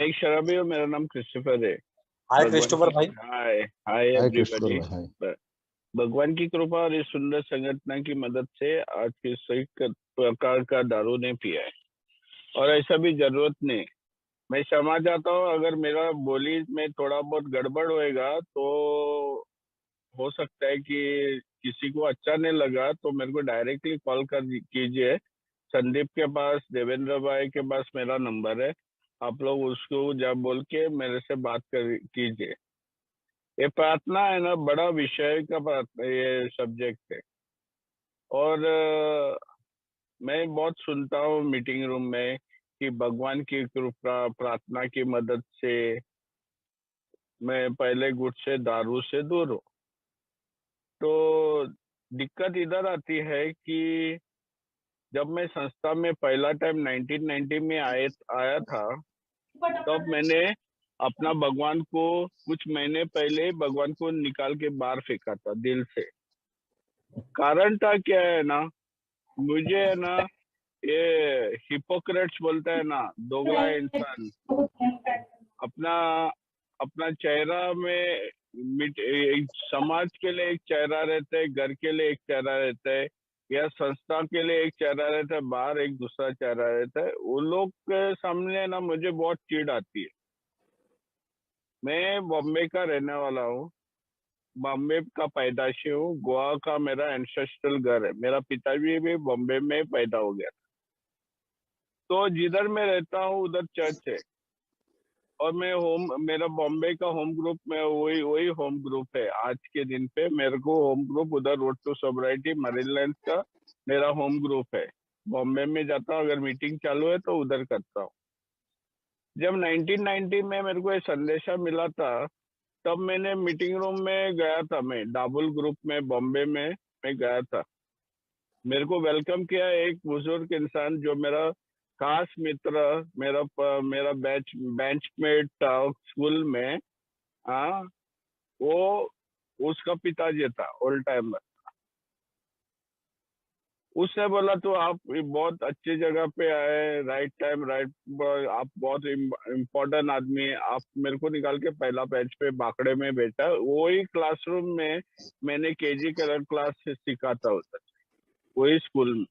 एक शराबी हूँ, मेरा नाम क्रिस्टोफर है। हाय भगवान क्रिस्टोफर की भाई। हाय हाय हाय क्रिस्टोफर एवरीबॉडी। भाई, हाय। भगवान की कृपा और इस सुंदर संगठन की मदद से आज किसी प्रकार का दारू नहीं पिया है, और ऐसा भी जरूरत नहीं। मैं क्षमा चाहता हूँ अगर मेरा बोली में थोड़ा बहुत गड़बड़ होएगा, तो हो सकता है कि किसी को अच्छा नहीं लगा तो मेरे को डायरेक्टली कॉल कर कीजिए। संदीप के पास, देवेंद्र भाई के पास मेरा नंबर है। आप लोग उसको जब बोल के मेरे से बात कर कीजिए। ये प्रार्थना है ना, बड़ा विषय का ये सब्जेक्ट है। और मैं बहुत सुनता हूँ मीटिंग रूम में कि भगवान की कृपा प्रार्थना की मदद से मैं पहले गुट से दारू से दूर हूँ। तो दिक्कत इधर आती है कि जब मैं संस्था में पहला टाइम 1990 में आया था, तब मैंने अपना भगवान को कुछ महीने पहले भगवान को निकाल के बाहर फेंका था दिल से। कारण था क्या है ना, मुझे है ना, ये हिपोक्रेट्स बोलता है ना, दोगला इंसान। अपना अपना चेहरा में एक समाज के लिए एक चेहरा रहता है, घर के लिए एक चेहरा रहता है, या संस्था के लिए एक चेहरा रहता है, बाहर एक दूसरा चेहरा रहता है। वो लोग के सामने ना मुझे बहुत चिढ़ आती है। मैं बॉम्बे का रहने वाला हूँ, बॉम्बे का पैदाशी हूँ, गोवा का मेरा एंसेस्ट्रल घर है। मेरा पिताजी भी बॉम्बे में पैदा हो गया। तो जिधर मैं रहता हूँ उधर चर्च है, और मैं मेरा बॉम्बे का होम ग्रुप में वही वही होम ग्रुप है। आज के दिन पे मेरे को होम ग्रुप उधर रोड टू सोब्राइटी मरीनलैंड का मेरा होम ग्रुप है। बॉम्बे में जाता हूँ, अगर मीटिंग चालू है तो उधर करता हूँ। जब 1990 में मेरे को ये संदेशा मिला था, तब मैंने मीटिंग रूम में गया था। मैं डाबुल ग्रुप में बॉम्बे में मैं गया था। मेरे को वेलकम किया एक बुजुर्ग इंसान, जो मेरा खास मित्र, मेरा बेंचमेट था स्कूल में। हाँ, वो उसका पिताजी था, ओल्ड टाइमर। उसने बोला तो आप बहुत अच्छी जगह पे आए, राइट टाइम राइट, आप बहुत इम्पोर्टेंट आदमी है। आप मेरे को निकाल के पहला बेंच पे बाकड़े में बैठा। वही क्लासरूम में मैंने केजी कलर क्लास सीखा था उधर, वही स्कूल में।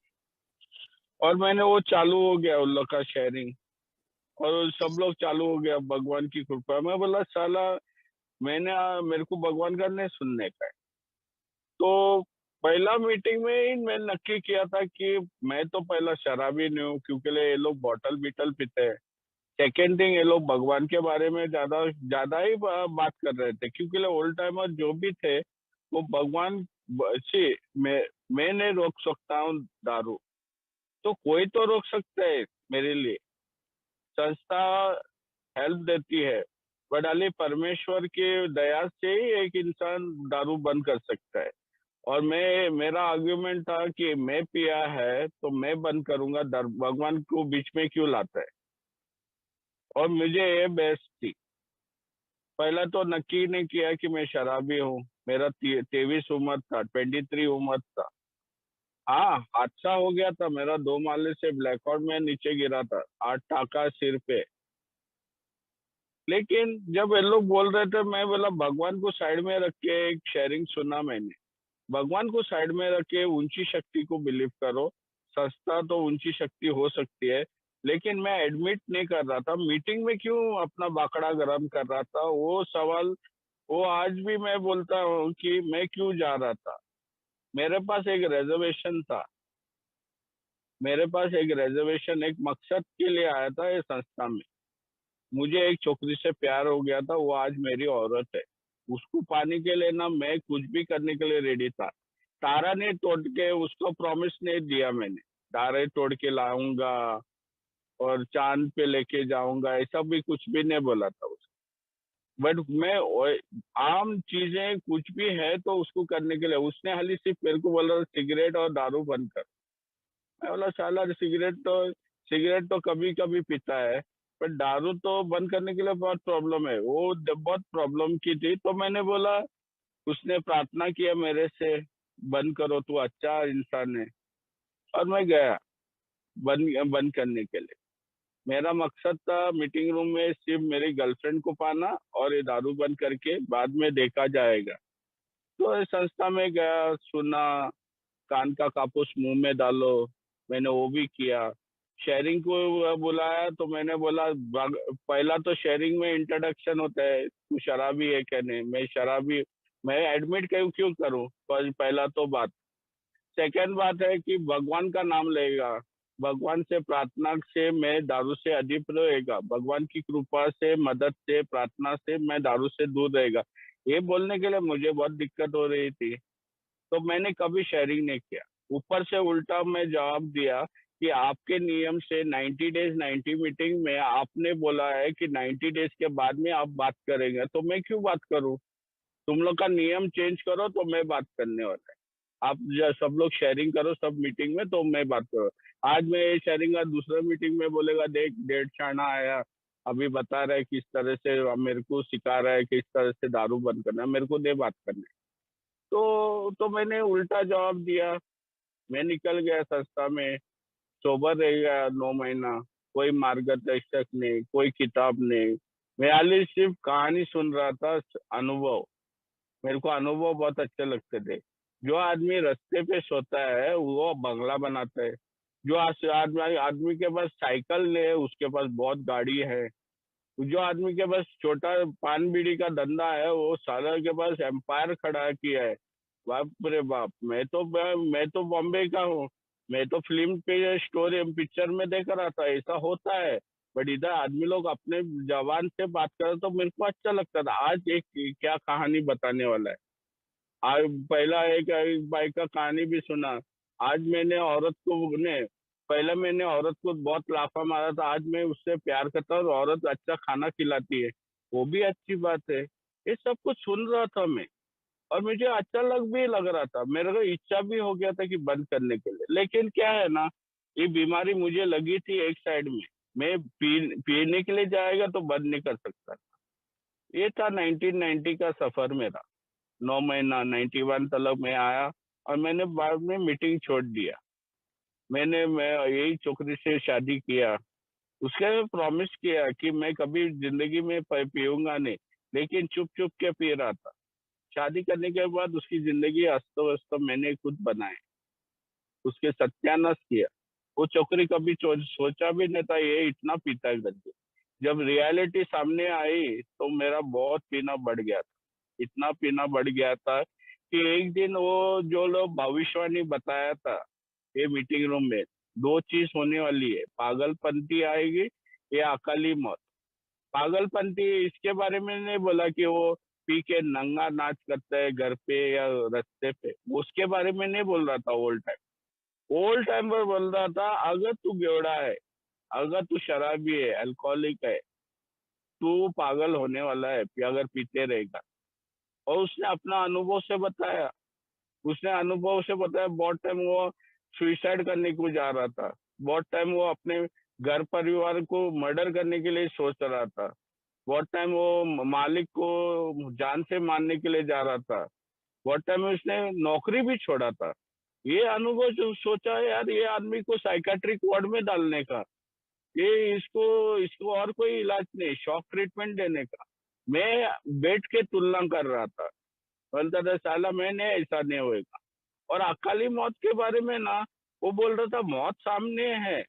और मैंने वो चालू हो गया उन लोग का शेयरिंग, और सब लोग चालू हो गया भगवान की कृपा। मैं बोला साला, मेरे को भगवान का नहीं सुनने का है। तो पहला मीटिंग में ही मैं नक्की किया था कि मैं तो पहला शराबी नहीं हूँ, क्योंकि ये लोग बॉटल बीटल पीते हैं। सेकेंड थिंग, ये लोग भगवान के बारे में ज्यादा ज्यादा ही बात कर रहे थे, क्योंकि ओल्ड टाइमर जो भी थे वो भगवान सी मैं नहीं रोक सकता हूँ दारू, तो कोई तो रोक सकता है मेरे लिए। संस्था हेल्प देती है, बट अली परमेश्वर की दया से ही एक इंसान दारू बंद कर सकता है। और मेरा आर्ग्यूमेंट था कि मैं पिया है तो मैं बंद करूंगा, भगवान को बीच में क्यों लाता है। और मुझे ये बहस थी। पहला तो नक्की नहीं किया कि मैं शराबी हूँ। मेरा 23 उम्र था, 23 उम्र था। हाँ, हादसा हो गया था मेरा, 2 माले से ब्लैकआउट में नीचे गिरा था, 8 टाका सिर पे। लेकिन जब ये लोग बोल रहे थे, मैं बोला भगवान को साइड में रख के एक शेयरिंग सुना मैंने। भगवान को साइड में रख के ऊंची शक्ति को बिलीव करो। संस्था तो ऊंची शक्ति हो सकती है, लेकिन मैं एडमिट नहीं कर रहा था। मीटिंग में क्यों अपना बाकड़ा गरम कर रहा था, वो सवाल, वो आज भी मैं बोलता हूँ कि मैं क्यों जा रहा था। मेरे पास एक रिजर्वेशन था, मेरे पास एक रिजर्वेशन, एक मकसद के लिए आया था ये संस्था में। मुझे एक छोकरी से प्यार हो गया था, वो आज मेरी औरत है। उसको पाने के लिए ना मैं कुछ भी करने के लिए रेडी था। तारा ने तोड़ के उसको प्रॉमिस नहीं दिया मैंने, तारे तोड़ के लाऊंगा और चांद पे लेके जाऊंगा, ऐसा भी कुछ भी नहीं बोला था उसको। बट मैं आम चीजें कुछ भी है तो उसको करने के लिए, उसने हाली सिर्फ मेरे को बोला सिगरेट और दारू बंद कर। मैं बोला साला, सिगरेट तो कभी कभी पीता है, पर दारू तो बंद करने के लिए बहुत प्रॉब्लम है। वो बहुत प्रॉब्लम की थी, तो मैंने बोला, उसने प्रार्थना किया मेरे से, बंद करो, तू अच्छा इंसान है। और मैं गया बंद बंद करने के लिए। मेरा मकसद था मीटिंग रूम में सिर्फ मेरी गर्लफ्रेंड को पाना, और ये दारू बंद करके बाद में देखा जाएगा। तो इस संस्था में गया, सुना, कान का कापूस मुंह में डालो, मैंने वो भी किया। शेयरिंग को बुलाया तो मैंने बोला, पहला तो शेयरिंग में इंट्रोडक्शन होता है, तू शराबी है क्या? नहीं, मैं शराबी, मैं एडमिट क्यों क्यों करूं? पहला तो बात। सेकंड बात है कि भगवान का नाम लेगा, भगवान से प्रार्थना से मैं दारू से अधिक रहेगा, भगवान की कृपा से, मदद से, प्रार्थना से मैं दारू से दूर रहेगा, ये बोलने के लिए मुझे बहुत दिक्कत हो रही थी। तो मैंने कभी शेयरिंग नहीं किया। ऊपर से उल्टा मैं जवाब दिया कि आपके नियम से 90 डेज 90 मीटिंग में आपने बोला है कि 90 डेज के बाद में आप बात करेंगे, तो मैं क्यों बात करूं? तुम लोग का नियम चेंज करो तो मैं बात करने वाला है। आप सब लोग शेयरिंग करो सब मीटिंग में, तो मैं बात करो। आज मैं शेयरिंग का दूसरा मीटिंग में बोलेगा, देख डेढ़ छाना आया, अभी बता रहा है किस तरह से मेरे को सिखा रहा है किस तरह से दारू बंद करना है, मेरे को दे बात करने। तो मैंने उल्टा जवाब दिया। मैं निकल गया संस्था में, सोबर रह गया 9 महीना। कोई मार्गदर्शक नहीं, कोई किताब नहीं, मैं खाली सिर्फ कहानी सुन रहा था। अनुभव, मेरे को अनुभव बहुत अच्छे लगते थे। जो आदमी रास्ते पे सोता है वो बंगला बनाता है। जो आदमी आदमी के पास साइकिल नहीं है उसके पास बहुत गाड़ी है। जो आदमी के पास छोटा पान बीड़ी का धंधा है वो साला के पास एम्पायर खड़ा किया है। बाप रे बाप, मैं तो बॉम्बे का हूँ। मैं तो फिल्म पे स्टोरी पिक्चर में देख रहा था ऐसा होता है। बट इधर आदमी लोग अपने जवान से बात कर तो मेरे को अच्छा लगता था। आज एक क्या कहानी बताने वाला है। आज पहला एक भाई का कहानी भी सुना। आज मैंने औरत को ने पहले मैंने औरत को बहुत लाफा मारा था, आज मैं उससे प्यार करता हूँ और औरत अच्छा खाना खिलाती है, वो भी अच्छी बात है। ये सब कुछ सुन रहा था मैं, और मुझे अच्छा लग रहा था, मेरे को इच्छा भी हो गया था कि बंद करने के लिए। लेकिन क्या है ना, ये बीमारी मुझे लगी थी एक साइड में, मैं पीने के लिए जाएगा तो बंद नहीं कर सकता। ये था 1990 का सफर मेरा। 9 महीना 91 तक मैं आया, और मैंने बाद में मीटिंग छोड़ दिया। मैं यही छोकरी से शादी किया। उसके प्रॉमिस किया कि मैं कभी जिंदगी में पीऊंगा नहीं, लेकिन चुप चुप के पी रहा था। शादी करने के बाद उसकी जिंदगी अस्त व्यस्त मैंने खुद बनाए, उसके सत्यानाश किया। वो छोकरी कभी सोचा भी नहीं था ये इतना पीता है करके। जब रियलिटी सामने आई तो मेरा बहुत पीना बढ़ गया था। इतना पीना बढ़ गया था कि एक दिन वो जो लोग भविष्यवाणी बताया था ये मीटिंग रूम में, दो चीज होने वाली है, पागलपंती आएगी या अकाली मौत। पागलपंती इसके बारे में नहीं बोला कि वो पी के नंगा नाच करता है घर पे या रास्ते पे, उसके बारे में नहीं बोल रहा था। ओल्ड टाइम पर बोल रहा था, अगर तू बेवड़ा है, अगर तू शराबी है, अल्कोहलिक है, तू पागल होने वाला है अगर पीते रहेगा। और उसने अपना अनुभव से बताया। बहुत टाइम वो सुइसाइड करने को जा रहा था। बहुत टाइम वो अपने घर परिवार को मर्डर करने के लिए सोच रहा था। बहुत टाइम वो मालिक को जान से मारने के लिए जा रहा था। बहुत टाइम उसने नौकरी भी छोड़ा था। ये अनुभव जो सोचा है यार, ये आदमी को साइकाट्रिक वार्ड में डालने का, ये इसको इसको और कोई इलाज नहीं, शॉक ट्रीटमेंट देने का। मैं बेड के तुलना कर रहा था, बोलता था साला मैंने ऐसा नहीं होएगा। और अकाली मौत के बारे में ना, वो बोल रहा था मौत सामने है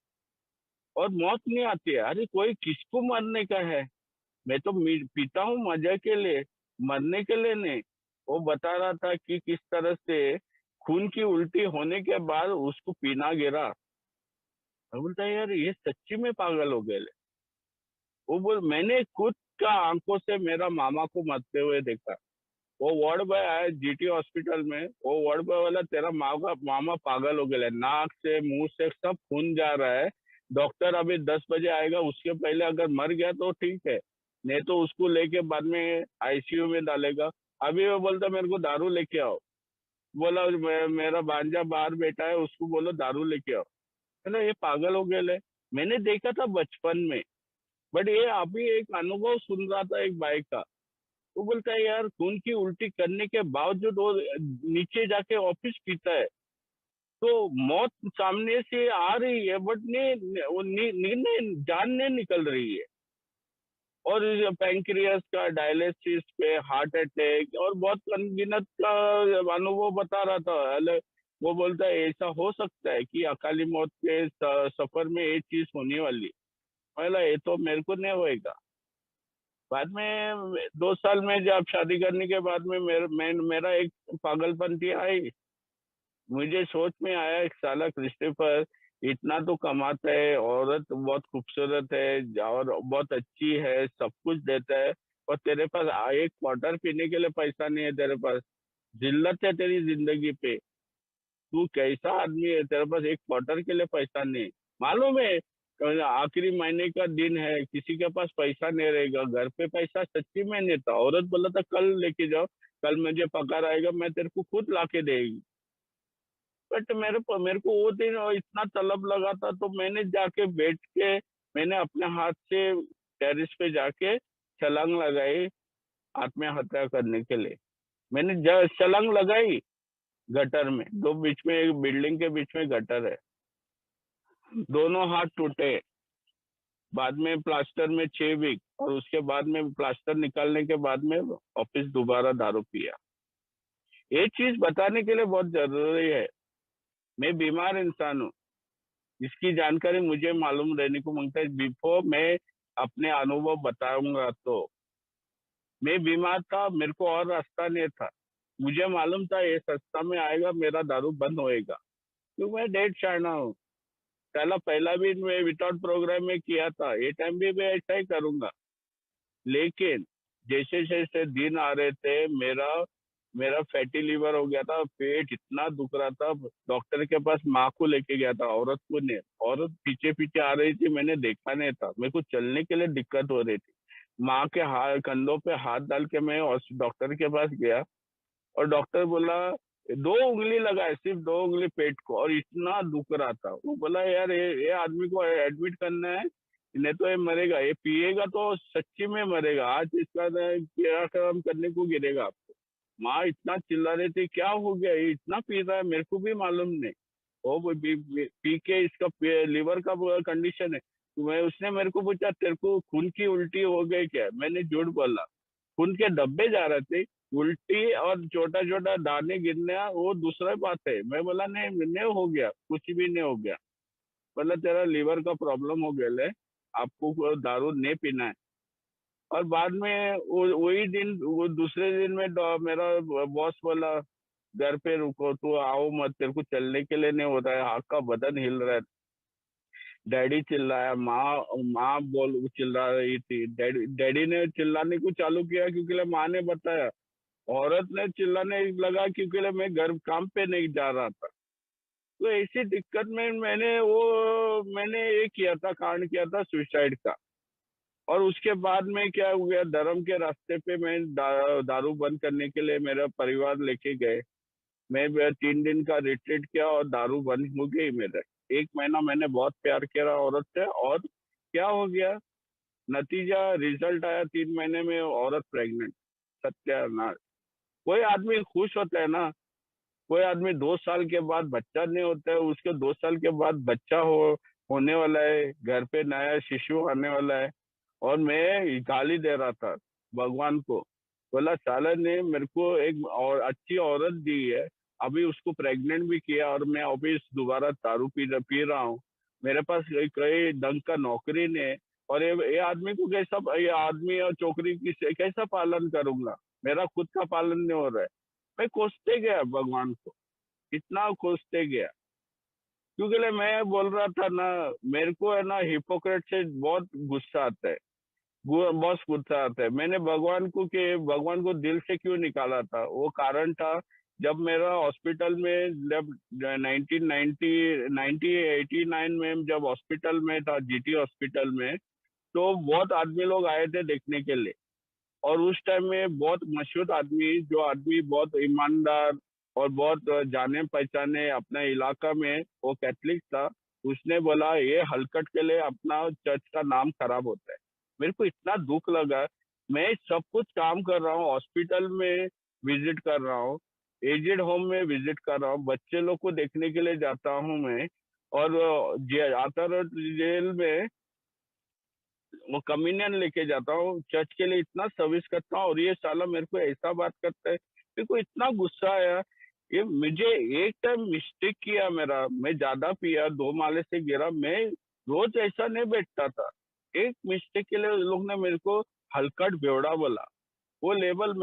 और मौत नहीं आती है। अरे कोई किसको मरने का है? मैं तो पीता हूँ मजे के लिए, मरने के लिए नहीं। वो बता रहा था कि किस तरह से खून की उल्टी होने के बाद उसको पीना गिरा। मैं बोलता यार ये सच्ची में पागल हो गए। वो बोल, मैंने खुद का आंखों से मेरा मामा को मरते हुए देखा। वो वार्ड बॉय आया जीटी हॉस्पिटल में, वो वार्ड बॉय वाला, तेरा मामा पागल हो गया, नाक से मुंह से सब खून जा रहा है, डॉक्टर अभी 10 बजे आएगा, उसके पहले अगर मर गया तो ठीक है, नहीं तो उसको लेके बाद में आईसीयू में डालेगा। अभी वो बोलता मेरे को दारू लेके आओ। बोला मेरा भांजा बाहर बैठा है, उसको बोलो दारू लेके आओ। है ना, ये पागल हो गए। मैंने देखा था बचपन में, बट ये अभी एक अनुभव सुन रहा था एक बाइक का। वो बोलता है यार खून की उल्टी करने के बावजूद वो नीचे जाके ऑफिस पीता है। तो मौत सामने से आ रही है, बट जान नहीं निकल रही है। और पैंक्रियास का डायलिसिस पे, हार्ट अटैक, और बहुत अनगिनत का अनुभव बता रहा था। वो बोलता है ऐसा हो सकता है कि अकाली मौत के सफर में ये चीज होने वाली है। बोला ये तो मेरे को नहीं होएगा। बाद में 2 साल में जब शादी करने के बाद में मेरा एक पागलपंती आई। मुझे सोच में आया, एक साला क्रिस्टोफर इतना तो कमाता है, औरत बहुत खूबसूरत है और बहुत अच्छी है, सब कुछ देता है, और तेरे पास एक क्वार्टर पीने के लिए पैसा नहीं है। तेरे पास जिल्लत है तेरी जिंदगी पे। तू कैसा आदमी है, तेरे पास एक क्वार्टर के लिए पैसा नहीं है। मालूम है आखिरी महीने का दिन है, किसी के पास पैसा नहीं रहेगा, घर पे पैसा सच्ची में नहीं था। औरत बोला था कल लेके जाओ, कल मुझे पगार आएगा, मैं तेरे को खुद लाके देगी। बट मेरे को वो दिन इतना तलब लगा था, तो मैंने जाके बैठ के, मैंने अपने हाथ से टेरिस पे जाके छलांग लगाई आत्महत्या करने के लिए। मैंने छलांग लगाई गटर में, दो बीच में, एक बिल्डिंग के बीच में गटर है। दोनों हाथ टूटे। बाद में प्लास्टर में 6 वीक, और उसके बाद में प्लास्टर निकालने के बाद में ऑफिस दोबारा दारू पिया। ये चीज बताने के लिए बहुत जरूरी है। मैं बीमार इंसान हूँ, इसकी जानकारी मुझे मालूम रहने को मांगता है बिफोर मैं अपने अनुभव बताऊंगा। तो मैं बीमार था, मेरे को और रास्ता नहीं था। मुझे मालूम था ये सस्ता में आएगा, मेरा दारू बंद होएगा, क्योंकि मैं डेढ़ चाहना हूँ। पहला पहला भी मैं विदाउट प्रोग्राम में किया था, ये टाइम भी मैं ऐसा ही करूंगा। लेकिन जैसे जैसे दिन आ रहे थे, मेरा मेरा फैटी लीवर हो गया था, पेट इतना दुख रहा था। डॉक्टर के पास माँ को लेके गया था, औरत को नहीं। औरत पीछे पीछे आ रही थी, मैंने देखा नहीं था, मेरे को चलने के लिए दिक्कत हो रही थी। माँ के हाथ कंधों पे हाथ डाल के मैं डॉक्टर के पास गया, और डॉक्टर बोला 2 उंगली लगाए, सिर्फ 2 उंगली पेट को, और इतना दुख रहा था। वो बोला यार ये आदमी को एडमिट करना है, नहीं तो ये मरेगा, ये पिएगा तो सच्ची में मरेगा, आज इसका क्या काम करने को गिरेगा आपको। माँ इतना चिल्ला रही थी, क्या हो गया, ये इतना पी रहा है, मेरे को भी मालूम नहीं। वो पी के इसका लीवर का कंडीशन है। तो उसने मेरे को पूछा तेरे को खून की उल्टी हो गई क्या? मैंने झूठ बोला, खून के डब्बे जा रहे थे, उल्टी और छोटा छोटा दाने गिरना वो दूसरा बात है। मैं बोला नहीं नहीं हो गया, कुछ भी नहीं हो गया। बोला तेरा लीवर का प्रॉब्लम हो गया है, आपको दारू नहीं पीना है। और बाद में वही दिन, वो दूसरे दिन में मेरा बॉस बोला घर पे रुको, तो आओ मत, तेरे को चलने के लिए नहीं होता है, हाथ का बदन हिल रहा है। डैडी चिल्लाया, माँ माँ बोल चिल्ला रही थी, डैडी डैडी ने चिल्लाने को चालू किया क्योंकि माँ ने बताया। औरत ने चिल्लाने लगा क्योंकि मैं घर काम पे नहीं जा रहा था। तो ऐसी दिक्कत में मैंने ये किया था, कांड किया था सुसाइड का। और उसके बाद में क्या हो गया, धर्म के रास्ते पे मैं दारू बंद करने के लिए मेरा परिवार लेके गए। मैं 3 दिन का रिट्रीट किया और दारू बंद हो गई मेरे। 1 महीना मैंने बहुत प्यार किया औरत से, और क्या हो गया, नतीजा रिजल्ट आया 3 महीने में औरत प्रेग्नेंट। सत्यानाश। कोई आदमी खुश होता है ना, कोई आदमी 2 साल के बाद बच्चा नहीं होता है, उसके 2 साल के बाद बच्चा होने वाला है, घर पे नया शिशु आने वाला है। और मैं गाली दे रहा था भगवान को। बोला साला ने मेरे को एक और अच्छी औरत दी है, अभी उसको प्रेग्नेंट भी किया, और मैं अभी दोबारा दारू पी रहा हूँ। मेरे पास कई ढंग का नौकरी नहीं है, और ये आदमी को कैसा, ये आदमी और छोकरी की कैसा पालन करूंगा? मेरा खुद का पालन नहीं हो रहा है। मैं कोसते गया भगवान को, इतना कोसते गया, क्योंकि मैं बोल रहा था ना, मेरे को है ना हिपोक्रेट से बहुत गुस्सा आता है। बहुत गुस्सा आता है। मैंने भगवान को दिल से क्यों निकाला था, वो कारण था। जब मेरा हॉस्पिटल में, जब 1989 में जब हॉस्पिटल में था, जीटी हॉस्पिटल में, तो बहुत आदमी लोग आए थे देखने के लिए। और उस टाइम में बहुत मशहूर आदमी, जो आदमी बहुत ईमानदार और बहुत जाने पहचाने अपने इलाका में, वो कैथलिक था। उसने बोला ये हलकट के लिए अपना चर्च का नाम खराब होता है। मेरे को इतना दुख लगा। मैं सब कुछ काम कर रहा हूँ, हॉस्पिटल में विजिट कर रहा हूँ, एजेड होम में विजिट कर रहा हूँ, बच्चे लोग को देखने के लिए जाता हूँ मैं। और आता जेल में वो कम्युनियन लेके जाता हूँ, चर्च के लिए इतना सर्विस करता हूँ, और ये साला मेरे को ऐसा बात करता है। मेरे को इतना गुस्सा आया। ये मुझे एक टाइम मिस्टेक किया मेरा, मैं ज्यादा पिया, 2 माले से गिरा, मैं रोज ऐसा नहीं बैठता था। एक मिस्टेक के लिए लोग ने मेरे को हलकट बेवड़ा बोला। वो लेबल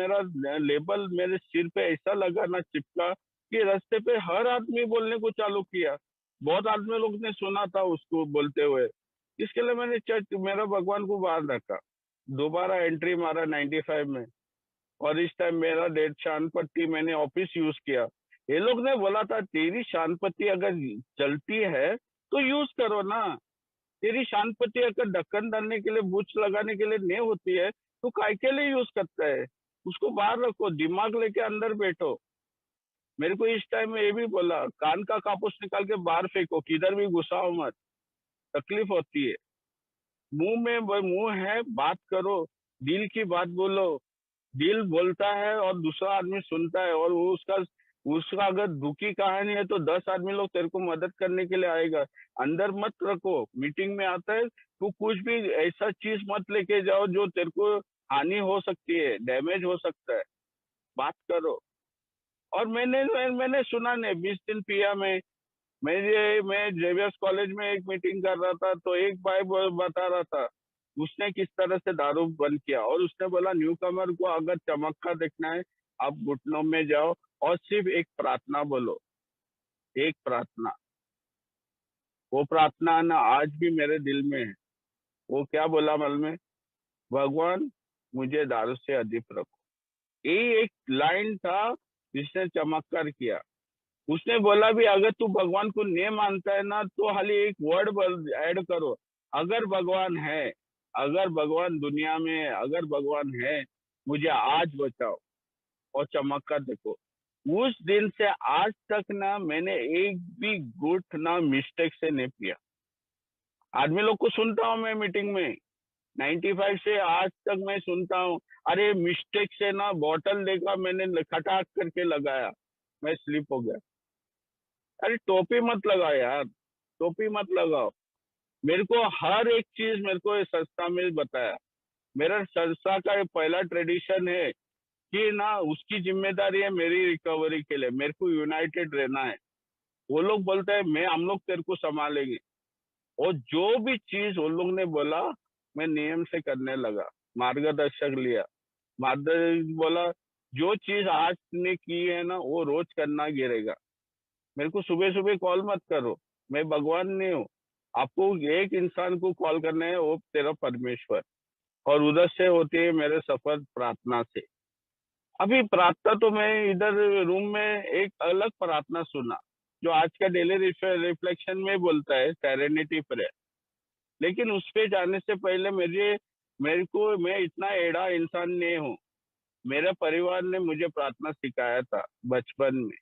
मेरे सिर पे ऐसा लगा ना, चिपका, कि रास्ते पे हर आदमी बोलने को चालू किया। बहुत आदमी लोग ने सुना था उसको बोलते हुए। इसके लिए मैंने चर्च, मेरा भगवान को बाहर रखा। दोबारा एंट्री मारा 95 में। और इस टाइम मेरा डेढ़ शान पट्टी मैंने ऑफिस यूज किया। ये लोग ने बोला था तेरी शान पट्टी अगर चलती है तो यूज करो ना। तेरी शान पट्टी अगर ढक्कन डालने के लिए, बुच लगाने के लिए नहीं होती है तो काय के लिए यूज करता है? उसको बाहर रखो, दिमाग लेके अंदर बैठो। मेरे को इस टाइम में ये भी बोला, कान का कापूस निकाल के बाहर फेंको, किधर भी घुसाओ मत, तकलीफ होती है। मुंह में मुंह है, बात करो, दिल की बात बोलो। दिल बोलता है और दूसरा आदमी सुनता है, और वो उसका उसका अगर दुखी कहानी है तो 10 आदमी लोग तेरे को मदद करने के लिए आएगा। अंदर मत रखो। मीटिंग में आता है तो कुछ भी ऐसा चीज मत लेके जाओ जो तेरे को हानि हो सकती है, डैमेज हो सकता है। बात करो। और मैंने सुना नहीं, 20 दिन पिया मैं जेवियर्स कॉलेज में एक मीटिंग कर रहा था, तो एक भाई बता रहा था उसने किस तरह से दारू बंद किया। और उसने बोला न्यू कमर को अगर चमत्कार देखना है, आप घुटनों में जाओ और सिर्फ एक प्रार्थना बोलो, एक प्रार्थना। वो प्रार्थना ना आज भी मेरे दिल में है। वो क्या बोला मालूम है? भगवान, मुझे दारू से अधिक रखो। यही एक लाइन था जिसने चमत्कार किया। उसने बोला भी अगर तू भगवान को नहीं मानता है ना तो खाली एक वर्ड ऐड करो, अगर भगवान है, अगर भगवान दुनिया में है, अगर भगवान है, मुझे आज बचाओ और चमत्कार देखो। उस दिन से आज तक ना मैंने एक भी गुट ना मिस्टेक से नहीं पिया। आदमी लोग को सुनता हूँ मैं मीटिंग में, 95 से आज तक मैं सुनता हूँ, अरे मिस्टेक से ना बॉटल देखा मैंने, खटाक करके लगाया, मैं स्लिप हो गया। अरे टोपी मत लगाओ यार, टोपी मत लगाओ। मेरे को हर एक चीज मेरे को ये संस्था में बताया। मेरा संस्था का ये पहला ट्रेडिशन है कि ना उसकी जिम्मेदारी है मेरी रिकवरी के लिए, मेरे को यूनाइटेड रहना है। वो लोग बोलते हैं मैं, हम लोग तेरे को संभालेंगे। और जो भी चीज वो लोग ने बोला मैं नियम से करने लगा, मार्गदर्शक लिया। मार्गदर्शक बोला जो चीज आज ने की है ना वो रोज करना गिरेगा। मेरे को सुबह सुबह कॉल मत करो, मैं भगवान नहीं हूँ। आपको एक इंसान को कॉल करना है, वो तेरा परमेश्वर। और उधर से होती है मेरे सफर प्रार्थना से। अभी प्रार्थना तो मैं इधर रूम में एक अलग प्रार्थना सुना जो आज का डेली रिफ्लेक्शन में बोलता है, सेरेनिटी प्रेयर। लेकिन उस पे जाने से पहले मेरे को, मैं इतना एड़ा इंसान नहीं हूँ। मेरे परिवार ने मुझे प्रार्थना सिखाया था बचपन में।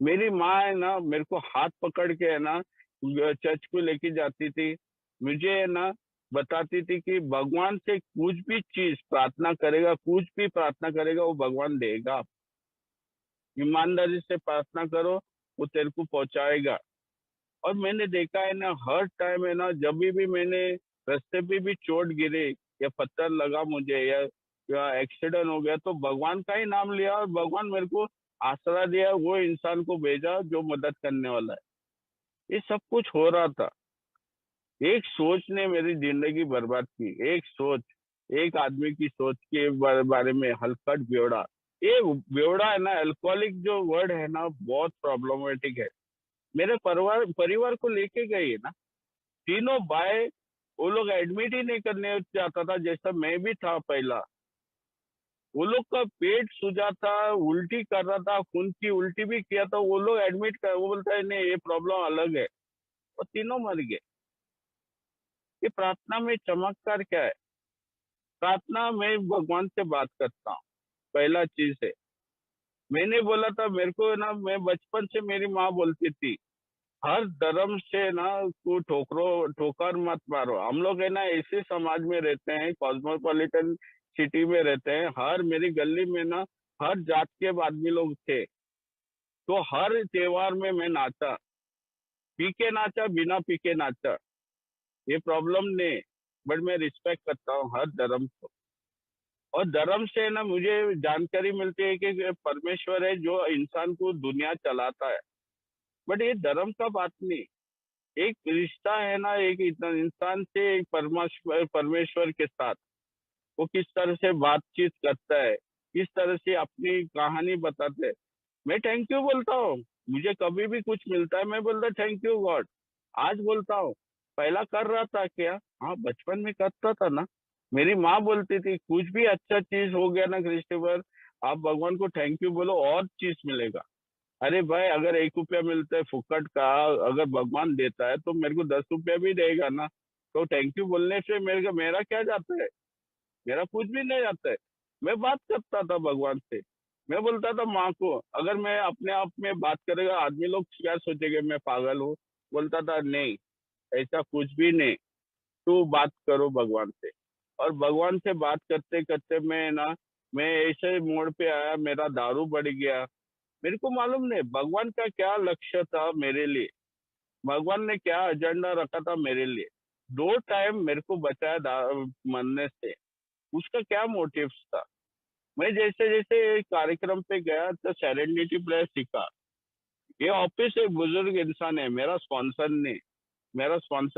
मेरी माँ है ना मेरे को हाथ पकड़ के है ना चर्च को लेके जाती थी। मुझे है ना बताती थी कि भगवान से कुछ भी चीज प्रार्थना करेगा, कुछ भी प्रार्थना करेगा वो भगवान देगा। ईमानदारी से प्रार्थना करो, वो तेरे को पहुंचाएगा। और मैंने देखा है ना हर टाइम है ना, जब भी मैंने रास्ते पे भी चोट गिरे या पत्थर लगा मुझे या एक्सीडेंट हो गया तो भगवान का ही नाम लिया, और भगवान मेरे को आसरा दिया, वो इंसान को भेजा जो मदद करने वाला है। ये सब कुछ हो रहा था। एक सोच ने मेरी जिंदगी बर्बाद की। एक सोच, एक आदमी की सोच के बारे में हलकट बेवड़ा। ये बेवड़ा है ना, अल्कोहलिक जो वर्ड है ना बहुत प्रॉब्लमेटिक है। मेरे परिवार परिवार को लेके गए ना, तीनों भाई, वो लोग एडमिट ही नहीं करने चाहता था, जैसा मैं भी था पहला। वो लोग का पेट सूजा था, उल्टी कर रहा था, खून की उल्टी भी किया था, वो लोग एडमिट कर, वो बोलता है नहीं ये प्रॉब्लम अलग है, और तीनों मर गए। ये प्रार्थना में चमत्कार क्या है? प्रार्थना में भगवान से बात करता हूँ, पहला चीज है। मैंने बोला था मेरे को ना, मैं बचपन से मेरी माँ बोलती थी हर धर्म से ना को ठोकर मत मारो। हम लोग है ना ऐसे समाज में रहते हैं, कॉस्मोपॉलिटन सिटी में रहते हैं। हर मेरी गली में ना हर जात के आदमी लोग थे। तो हर त्योहार में मैं नाचा, पी के नाचा, बिना पी के नाचा, ये प्रॉब्लम नहीं। बट मैं रिस्पेक्ट करता हूँ हर धर्म को, और धर्म से ना मुझे जानकारी मिलती है कि परमेश्वर है जो इंसान को दुनिया चलाता है। बट ये धर्म का बात नहीं, एक रिश्ता है ना, एक इंसान से एक परमेश्वर परमेश्वर के साथ वो किस तरह से बातचीत करता है, किस तरह से अपनी कहानी बताते हैं। मैं थैंक यू बोलता हूँ, मुझे कभी भी कुछ मिलता है मैं बोलता थैंक यू गॉड, आज बोलता हूँ। पहला कर रहा था क्या? हाँ, बचपन में करता था ना। मेरी माँ बोलती थी कुछ भी अच्छा चीज हो गया ना क्रिस्टोफर, आप भगवान को थैंक यू बोलो और चीज मिलेगा। अरे भाई, अगर 1 रुपया मिलता है फुकट का, अगर भगवान देता है तो मेरे को 10 रुपया भी देगा ना। तो थैंक यू बोलने से मेरा क्या जाता है? मेरा कुछ भी नहीं जाता है। मैं बात करता था भगवान से। मैं बोलता था माँ को, अगर मैं अपने आप में बात करेगा आदमी लोग क्या सोचेंगे, मैं पागल हूँ। बोलता था नहीं, ऐसा कुछ भी नहीं, तू बात करो भगवान से। और भगवान से बात करते करते मैं ऐसे मोड़ पे आया, मेरा दारू बढ़ गया। मेरे को मालूम नहीं भगवान का क्या लक्ष्य था मेरे लिए, भगवान ने क्या एजेंडा रखा था मेरे लिए। 2 टाइम मेरे को बचाया मरने से, उसका क्या मोटिव्स था। मैं जैसे जैसे कार्यक्रम पे गया तो सेरेनिटी प्रेयर सीखा। ये ऑफिस एक बुजुर्ग इंसान है, मेरा स्पॉन्सर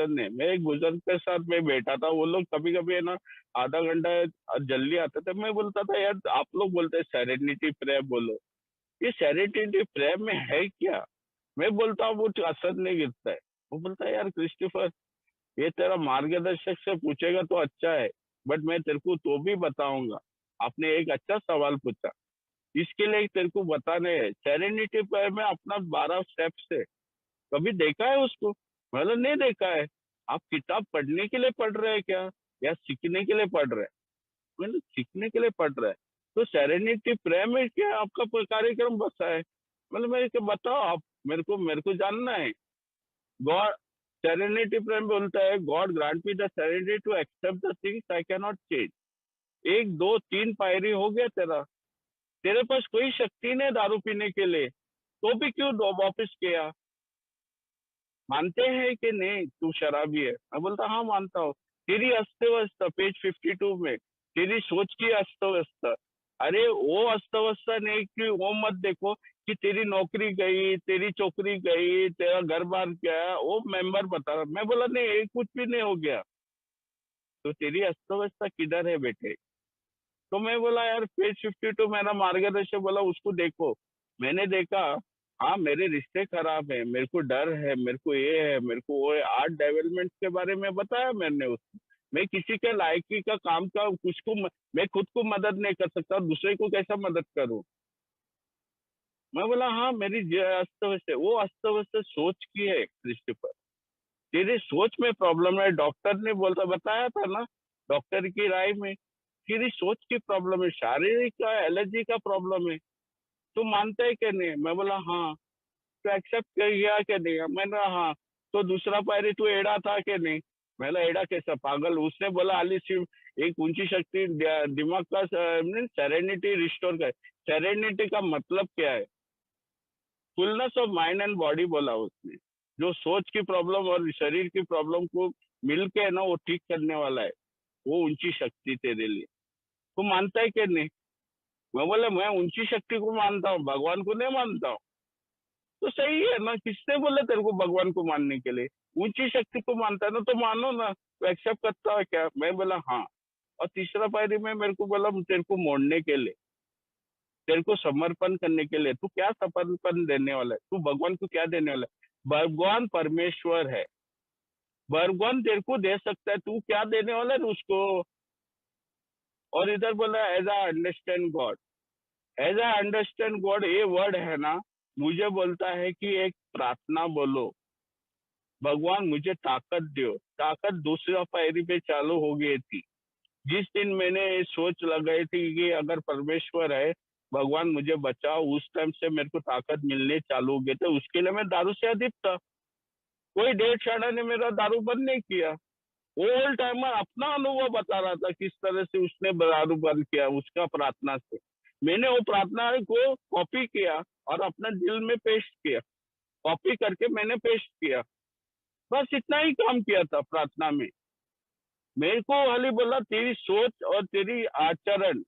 ने मैं एक बुजुर्ग के साथ में बैठा था। वो लोग कभी कभी है ना आधा घंटा जल्दी आते थे। मैं बोलता था यार, आप लोग बोलते हैं सेरेनिटी प्रेयर बोलो, ये सेरेनिटी प्रेयर में है क्या? मैं बोलता हूँ वो असर नहीं गिरता है। वो बोलता है यार क्रिस्टोफर, ये तेरा मार्गदर्शक से पूछेगा तो अच्छा है, बट मैं तेरे को तो भी बताऊंगा। आपने एक अच्छा सवाल पूछा, इसके लिए तेरे को बताने है। सेरेनिटी प्रेयर में अपना 12 स्टेप्स है, कभी देखा है उसको? मतलब नहीं देखा है। आप किताब पढ़ने के लिए पढ़ रहे हैं क्या, या सीखने के लिए पढ़ रहे हैं? मतलब सीखने के लिए पढ़ रहा है। तो सेरेनिटी प्रेयर में क्या आपका कार्यक्रम बसा है? मतलब मेरे को बताओ आप, मेरे को जानना है। गॉड, सेरेनिटी प्रेयर बोलता है God grant me the serenity to accept the things I can not change. 1 2 3 पायरी हो गया तेरा। तेरे पास कोई शक्ति नहीं दारू पीने के लिए, तो भी क्यों वापिस किया? मानते हैं कि नहीं तू शराबी है? मैं बोलता हाँ मानता हूँ। तेरी अस्त व्यवस्था पेज 52 में, तेरी सोच की अस्त व्यवस्था। अरे वो अस्त व्यवस्था नहीं कि वो मत देखो कि तेरी नौकरी गई, तेरी चौकरी गई, तेरा घर बार गया, वो मेंबर बता रहा। मैं बोला नहीं, ये कुछ भी नहीं हो गया। तो तेरी अस्त व्यवस्था किधर है बेटे? तो मैं बोला यार पेज 52 मेरा मार्गदर्शक बोला उसको देखो। मैंने देखा, हाँ मेरे रिश्ते खराब है, मेरे को डर है, मेरे को ये है, मेरे को वो है। आर्ट डेवलपमेंट के बारे में बताया मैंने उसको। मैं किसी के लायकी का काम का कुछ को मैं खुद को मदद नहीं कर सकता, दूसरे को कैसा मदद करूं? मैं बोला हाँ मेरी अस्त व्यस्त है। वो अस्त व्यस्त सोच की है क्रिस्टोफर, तेरी सोच में प्रॉब्लम है। डॉक्टर ने बोलता बताया था ना, डॉक्टर की राय में तेरी सोच की प्रॉब्लम है, शारीरिक का एलर्जी का प्रॉब्लम है। तू मानता है कि नहीं? मैं बोला हाँ। तो एक्सेप्ट किया कि नहीं? मैंने कहा हाँ। तो दूसरा पायरी तू एड़ा था कि नहीं? मैं बोला एड़ा कैसा पागल? उसने बोला अली सिर्फ एक ऊंची शक्ति दिमाग का सेरेनिटी रिस्टोर कर। सेरेनिटी का मतलब क्या है? Fullness of mind and body बोला उसने। जो सोच की प्रॉब्लम और शरीर की प्रॉब्लम को मिलके है ना वो ठीक करने वाला है, वो ऊंची शक्ति तेरे लिए। तू मानता है कि नहीं? मैं बोला मैं ऊंची शक्ति को मानता हूँ, भगवान को नहीं मानता हूँ। तो सही है ना, किसने बोला तेरे को भगवान को मानने के लिए? ऊंची शक्ति को मानता है ना तो मानो ना, तो एक्सेप्ट करता है क्या? मैं बोला हाँ। और तीसरा पायरी में मेरे को बोला तेरे को मोड़ने के लिए, तेरे को समर्पण करने के लिए। तू क्या समर्पण देने वाला है? तू भगवान को क्या देने वाला है? भगवान परमेश्वर है, भगवान तेरे को दे सकता है, तू क्या देने वाला है उसको? और इधर बोला as I understand God. As I understand God ये वर्ड है ना, मुझे बोलता है कि एक प्रार्थना बोलो, भगवान मुझे ताकत दो। ताकत दूसरा पायरी पे चालू हो गई थी जिस दिन मैंने ये सोच लगाई थी कि अगर परमेश्वर है, भगवान मुझे बचाओ। उस टाइम से मेरे को ताकत मिलने चालू हो गए थे। उसके लिए मैं दारू से अधिक था। कोई डेढ़ शाड़ा ने मेरा दारू बंद नहीं किया। ओल्ड टाइमर अपना अनुभव बता रहा था किस तरह से उसने दारू बंद किया, उसका प्रार्थना से। मैंने वो प्रार्थना को कॉपी किया और अपने दिल में पेस्ट किया, कॉपी करके मैंने पेस्ट किया, बस इतना ही काम किया था प्रार्थना में। मेरे को खाली बोला तेरी सोच और तेरी आचरण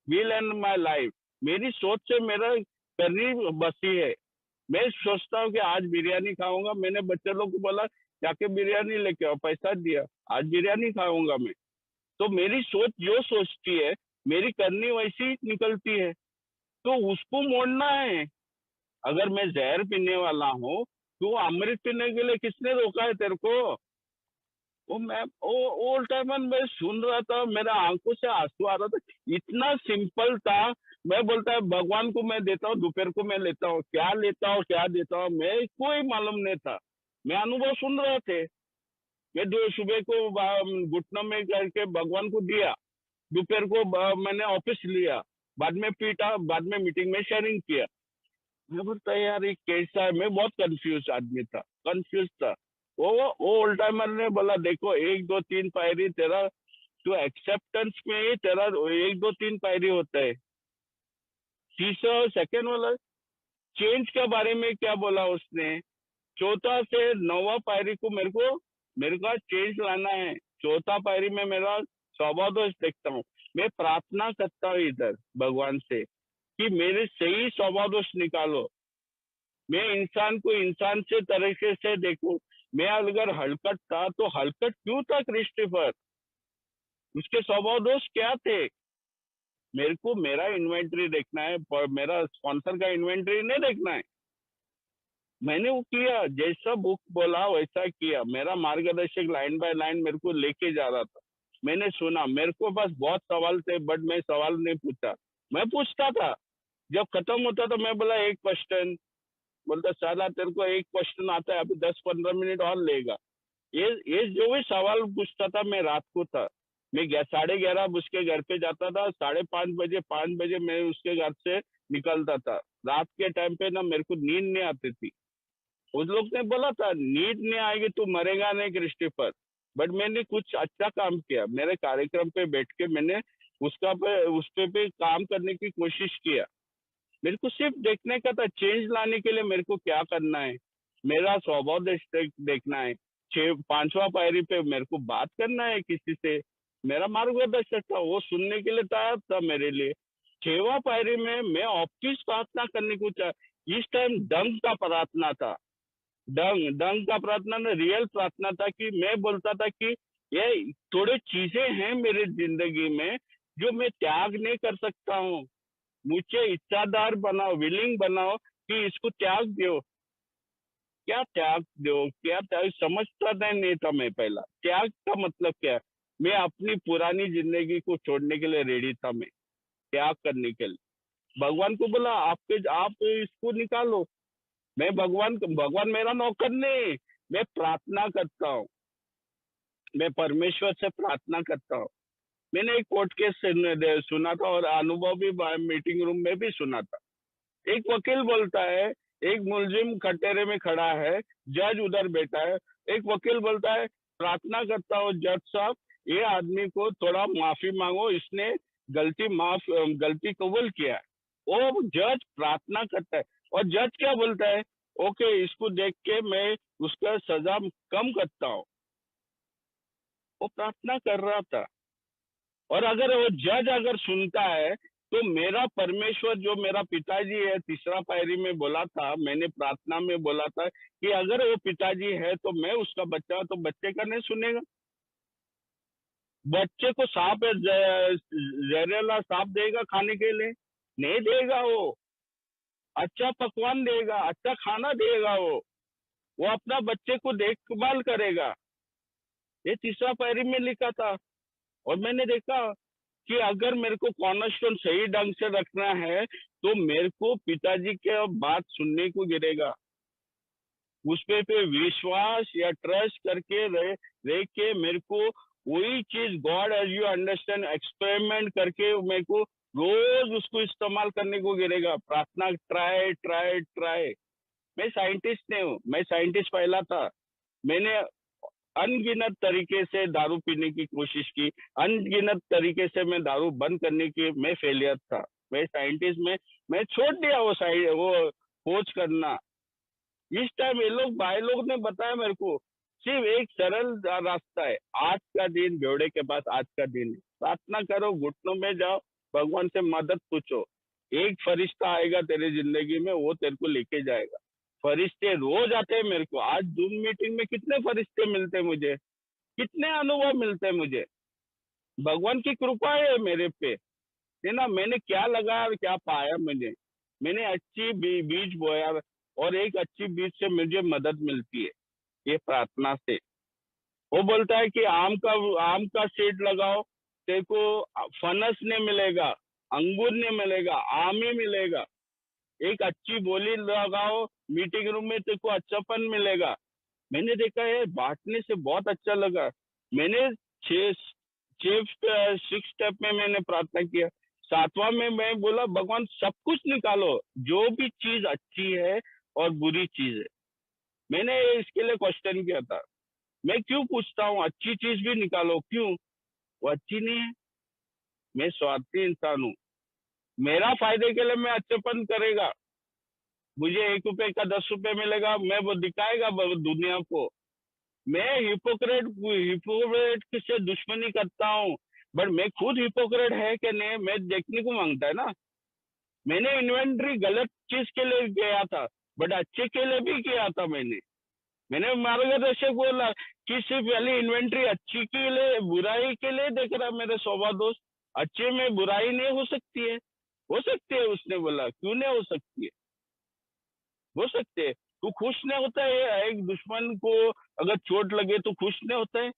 विल एंड माई लाइफ, मेरी सोच से मेरा करनी बसी है। मैं सोचता हूँ कि आज बिरयानी खाऊंगा, मैंने बच्चे लोग को बोला जाके बिरयानी लेके आओ, पैसा दिया, आज बिरयानी खाऊंगा मैं। तो मेरी सोच जो सोचती है मेरी करनी वैसी निकलती है, तो उसको मोड़ना है। अगर मैं जहर पीने वाला हूँ तो अमृत पीने के लिए किसने रोका है तेरे को? वो टाइम मैं सुन रहा था, मेरा आंखों से आंसू आ रहा था, इतना सिंपल था। मैं बोलता है भगवान को मैं देता हूँ, दोपहर को मैं लेता हूँ, क्या लेता हूँ क्या देता हूँ मैं कोई मालूम नहीं था। मैं अनुभव सुन रहे थे। मैं दो सुबह को घुटनों में करके भगवान को दिया, दोपहर को मैंने ऑफिस लिया, बाद में पीटा, बाद में मीटिंग में शेयरिंग किया। मैं बोलता यार ये कैसा है, मैं बहुत कंफ्यूज आदमी था, कंफ्यूज था। वो ओल्ड टाइमर ने बोला देखो 1 2 3 पायरी तेरा, तो एक्सेप्टेंस में ही तेरा 1 2 3 पायरी होता है। तीसरा सेकेंड वाला चेंज के बारे में क्या बोला उसने, चौथा से 9वां पायरी को मेरे को चेंज लाना है। चौथा पायरी में मेरा स्वभाव दोष देखता हूँ, मैं प्रार्थना करता हूँ इधर भगवान से कि मेरे सही स्वभाव दोष निकालो, मैं इंसान को इंसान से तरीके से देखूं। मैं अगर हलकट था तो हलकट क्यों था क्रिस्टोफर, उसके स्वभाव दोष क्या थे? मेरे को मेरा इन्वेंटरी देखना है, पर मेरा स्पॉन्सर का इन्वेंटरी नहीं देखना है। मैंने वो किया, जैसा बुक बोला वैसा किया, मेरा मार्गदर्शक लाइन बाय लाइन मेरे को लेके जा रहा था। मैंने सुना, मेरे को पास बहुत सवाल थे बट मैं सवाल नहीं पूछा, मैं पूछता था। जब खत्म होता तो मैं बोला एक क्वेश्चन, बोलता साला तेरे को एक क्वेश्चन आता है, अभी 10 15 मिनट और लेगा। ये जो भी सवाल पूछता था मैं रात को था, मैं 11:30 उसके घर पे जाता था, 5:30 बजे 5 बजे मैं उसके घर से निकलता था। रात के टाइम पे ना मेरे को नींद नहीं आती थी। उस लोग ने बोला था नींद नहीं आएगी तू मरेगा नहीं क्रिस्टोफर, बट मैंने कुछ अच्छा काम किया, मेरे कार्यक्रम पे बैठ के मैंने उस पे काम करने की कोशिश किया। मेरे को सिर्फ देखने का था, चेंज लाने के लिए मेरे को क्या करना है, मेरा स्वभाव देखना है। 5वां पायरी पे मेरे को बात करना है किसी से, मेरा मार्गदर्शक था, वो सुनने के लिए तैयार था मेरे लिए। 6वां पायरी में मैं ऑप्टिस प्रार्थना करने को चाह, इस टाइम दंग का प्रार्थना था। दंग दंग का प्रार्थना ना रियल प्रार्थना था कि मैं बोलता था कि ये थोड़े चीजें हैं मेरे जिंदगी में जो मैं त्याग नहीं कर सकता हूँ, मुझे इच्छादार बनाओ, विलिंग बनाओ कि इसको त्याग दो। क्या त्याग दो, क्या त्याग समझता नहीं था मैं पहला, त्याग का मतलब क्या है? मैं अपनी पुरानी जिंदगी को छोड़ने के लिए रेडी था, मैं त्याग करने के लिए। भगवान को बोला आप इसको निकालो। मैं भगवान मेरा नौकर नहीं, मैं प्रार्थना करता हूँ, मैं परमेश्वर से प्रार्थना करता हूँ। मैंने एक पॉडकास्ट सुना था और अनुभव भी मीटिंग रूम में भी सुना था। एक वकील बोलता है, एक मुलजिम कटहरे में खड़ा है, जज उधर बैठा है, एक वकील बोलता है प्रार्थना करता हूँ जज साहब, ये आदमी को थोड़ा माफी मांगो, इसने गलती कबूल किया है। वो जज प्रार्थना करता है और जज क्या बोलता है, ओके इसको देख के मैं उसका सजा कम करता हूँ। वो प्रार्थना कर रहा था। और अगर वो जज अगर सुनता है तो मेरा परमेश्वर जो मेरा पिताजी है, तीसरा पायरी में बोला था, मैंने प्रार्थना में बोला था कि अगर वो पिताजी है तो मैं उसका बच्चा, तो बच्चे का नहीं सुनेगा। बच्चे को सांप जहरीला सांप देगा खाने के लिए? नहीं देगा। वो अच्छा पकवान देगा, अच्छा खाना देगा, वो अपना बच्चे को देखभाल करेगा। ये तीसरा पायरी में लिखा था। और मैंने देखा कि अगर मेरे को कॉर्नरस्टोन सही ढंग से रखना है तो मेरे को पिताजी के बात सुनने को गिरेगा, उस पे विश्वास या ट्रस्ट करके रह के मेरे को वही चीज God as you understand experiment करके मेरे को रोज उसको इस्तेमाल करने को गिरेगा। प्रार्थना ट्राई ट्राई ट्राई। मैं साइंटिस्ट नहीं हूँ, मैं साइंटिस्ट पहला था। मैंने अनगिनत तरीके से दारू पीने की कोशिश की, अनगिनत तरीके से मैं दारू बंद करने की मैं फेलियर था। मैं साइंटिस्ट में मैं छोड़ दिया वो खोज करना। इस टाइम ये लोग भाई लोग ने बताया मेरे को, सिर्फ एक सरल रास्ता है, आज का दिन बेवड़े के पास, आज का दिन है। प्रार्थना करो, घुटनों में जाओ, भगवान से मदद पूछो। एक फरिश्ता आएगा तेरी जिंदगी में, वो तेरे को लेके जाएगा। फरिश्ते रोज आते हैं मेरे को। आज जूम मीटिंग में कितने फरिश्ते मिलते हैं मुझे, कितने अनुभव मिलते हैं मुझे। भगवान की कृपा है मेरे पे, है ना। मैंने क्या लगा और क्या पाया, मैंने अच्छी बीज बोया, और एक अच्छी बीज से मुझे मदद मिलती है ये प्रार्थना से। वो बोलता है कि आम का सीड लगाओ, तेरे को फनस नहीं मिलेगा, अंगूर नहीं मिलेगा, आम ही मिलेगा। एक अच्छी बोली लगाओ, मीटिंग रूम में तेरे को अच्छापन मिलेगा। मैंने देखा है, बांटने से बहुत अच्छा लगा। मैंने छह सिक्स स्टेप में मैंने प्रार्थना किया। सातवां में मैं बोला, भगवान सब कुछ निकालो, जो भी चीज अच्छी है और बुरी चीज है। मैंने इसके लिए क्वेश्चन किया था। मैं क्यों पूछता हूँ, अच्छी चीज भी निकालो, क्यों? वो अच्छी नहीं है। मैं स्वार्थी इंसान हूँ, मेरा फायदे के लिए मैं अच्छेपन करेगा। मुझे 1 रुपए का 10 रुपए मिलेगा, मैं वो दिखाएगा दुनिया को। मैं हिपोक्रेट से दुश्मनी करता हूँ, बट मैं खुद हिपोक्रेट है कि नहीं, मैं देखने को मांगता है ना। मैंने इन्वेंट्री गलत चीज के लिए किया था, बट अच्छे के लिए भी किया था। मैंने मार्गदर्शक बोला कि सिर्फ पहले इन्वेंट्री अच्छी के लिए, बुराई के लिए देख रहा मेरे सौवा दोस्त। अच्छे में बुराई नहीं हो सकती है? हो सकती है, उसने बोला। क्यों नहीं हो सकती है? हो सकते है। तू खुश नहीं होता है? एक दुश्मन को अगर चोट लगे तो खुश नहीं होता है?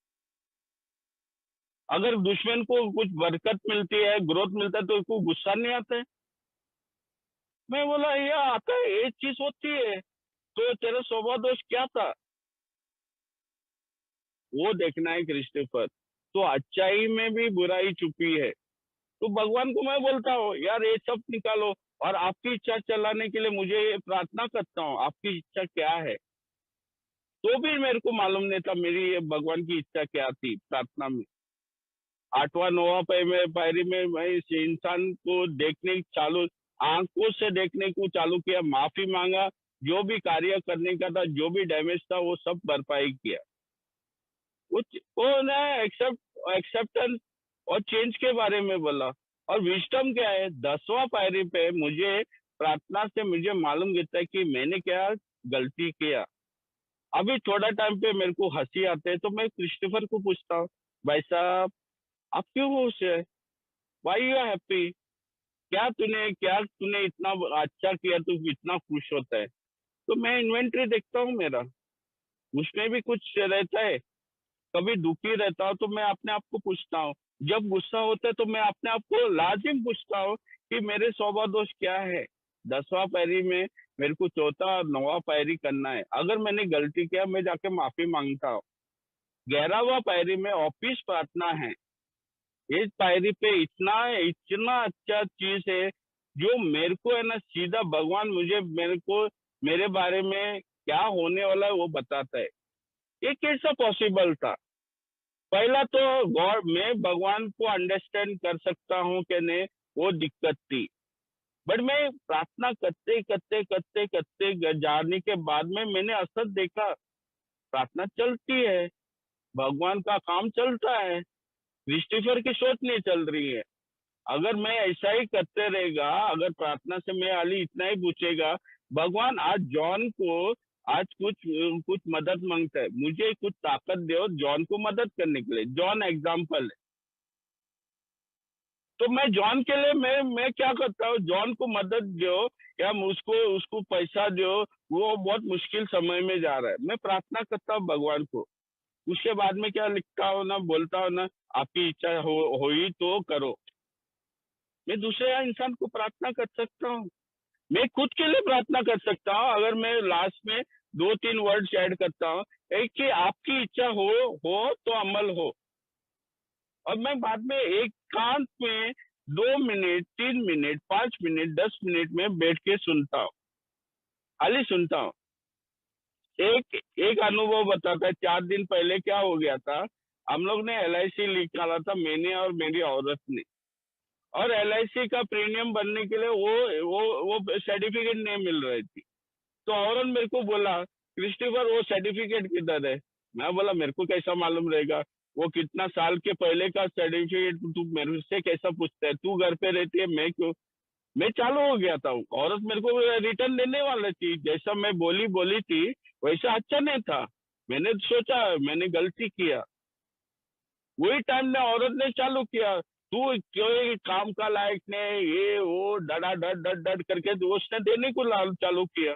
अगर दुश्मन को कुछ बरकत मिलती है, ग्रोथ मिलता है, तो उसको गुस्सा नहीं आता है? मैं बोला, ये आता है, एक चीज होती है। तो तेरा स्वभाव दोष क्या था, वो देखना है क्रिस्टोफर। तो अच्छाई में भी बुराई छुपी है। तो भगवान को मैं बोलता हूँ, यार ये सब निकालो, और आपकी इच्छा चलाने के लिए मुझे प्रार्थना करता हूँ, आपकी इच्छा क्या है। तो भी मेरे को मालूम नहीं था मेरी ये भगवान की इच्छा क्या थी प्रार्थना में। 8वां 9वां पायरी में मैं इस इंसान को देखने चालू, आंखों से देखने को चालू किया, माफी मांगा, जो भी कार्य करने का था, जो भी डैमेज था, वो सब भरपाई किया। वो ना एक्सेप्टेंस और चेंज के बारे में बोला। और विजडम क्या है, 10वां पायरी पे मुझे प्रार्थना से मुझे मालूम होता है कि मैंने क्या गलती किया। अभी थोड़ा टाइम पे मेरे को हंसी आते है, तो मैं क्रिस्टोफर को पूछता हूँ, भाई साहब आप क्यों खुश है, वाई यू हैप्पी, क्या तूने इतना अच्छा किया, तू इतना खुश होता है? तो मैं इन्वेंट्री देखता हूँ मेरा, उसमें भी कुछ रहता है। कभी दुखी रहता हूँ तो मैं अपने आप को पूछता हूँ, जब गुस्सा होता है तो मैं अपने आप को लाजिम पूछता हूँ कि मेरे स्वभाव दोष क्या है। 10वां पायरी में मेरे को चौथा और 9वां पायरी करना है। अगर मैंने गलती किया, मैं जाके माफी मांगता हूँ। 11वां पायरी में ऑफिस प्रार्थना है। इस पायरी पे इतना इतना अच्छा चीज है, जो मेरे को है ना, सीधा भगवान मेरे को मेरे बारे में क्या होने वाला है वो बताता है। ये कैसा पॉसिबल था? पहला तो गॉड, मैं भगवान को अंडरस्टैंड कर सकता हूँ कि नहीं, वो दिक्कत थी। बट मैं प्रार्थना करते करते करते करते जाने के बाद में मैंने असर देखा, प्रार्थना चलती है, भगवान का काम चलता है, क्रिस्टोफर की सोच नहीं चल रही है। अगर मैं ऐसा ही करते रहेगा, अगर प्रार्थना से मैं अली इतना ही पूछेगा, भगवान आज जॉन को आज कुछ कुछ मदद मांगता है, मुझे कुछ ताकत दो जॉन को मदद करने के लिए। जॉन एग्जाम्पल है, तो मैं जॉन के लिए मैं क्या करता हूँ, जॉन को मदद दो, या उसको उसको पैसा दो, वो बहुत मुश्किल समय में जा रहा है। मैं प्रार्थना करता हूँ भगवान को। उसके बाद में क्या लिखता हूँ ना, बोलता हूँ ना, आपकी इच्छा हुई तो करो। मैं दूसरे इंसान को प्रार्थना कर सकता हूँ, मैं खुद के लिए प्रार्थना कर सकता हूँ। अगर मैं लास्ट में 2-3 वर्ड्स ऐड करता हूँ, एक कि आपकी इच्छा हो तो अमल हो। और मैं बाद में एक कांत में 2 मिनट, 3 मिनट, 5 मिनट, 10 मिनट में बैठ के सुनता हूँ, खाली सुनता हूँ। एक एक अनुभव बताता है। 4 दिन पहले क्या हो गया था, हम लोग ने LIC निकाला था, मैंने और मेरी औरत ने। और LIC का प्रीमियम भरने के लिए वो सर्टिफिकेट नहीं मिल रही थी। तो औरत मेरे को बोला, क्रिस्टोफर वो सर्टिफिकेट किधर है? मैं बोला मेरे को कैसा मालूम रहेगा, वो कितना साल के पहले का सर्टिफिकेट तू मेरे से कैसा पूछता है? तू घर पे रहती है, मैं क्यों? मैं चालू हो गया था। औरत मेरे को रिटर्न देने वाली थी, जैसा मैं बोली थी वैसा अच्छा नहीं था। मैंने सोचा मैंने गलती किया। वही टाइम में औरत ने चालू किया, तू क्यों काम का लायक नहीं, ये वो डरा डर डर करके तो उसने देने को चालू किया।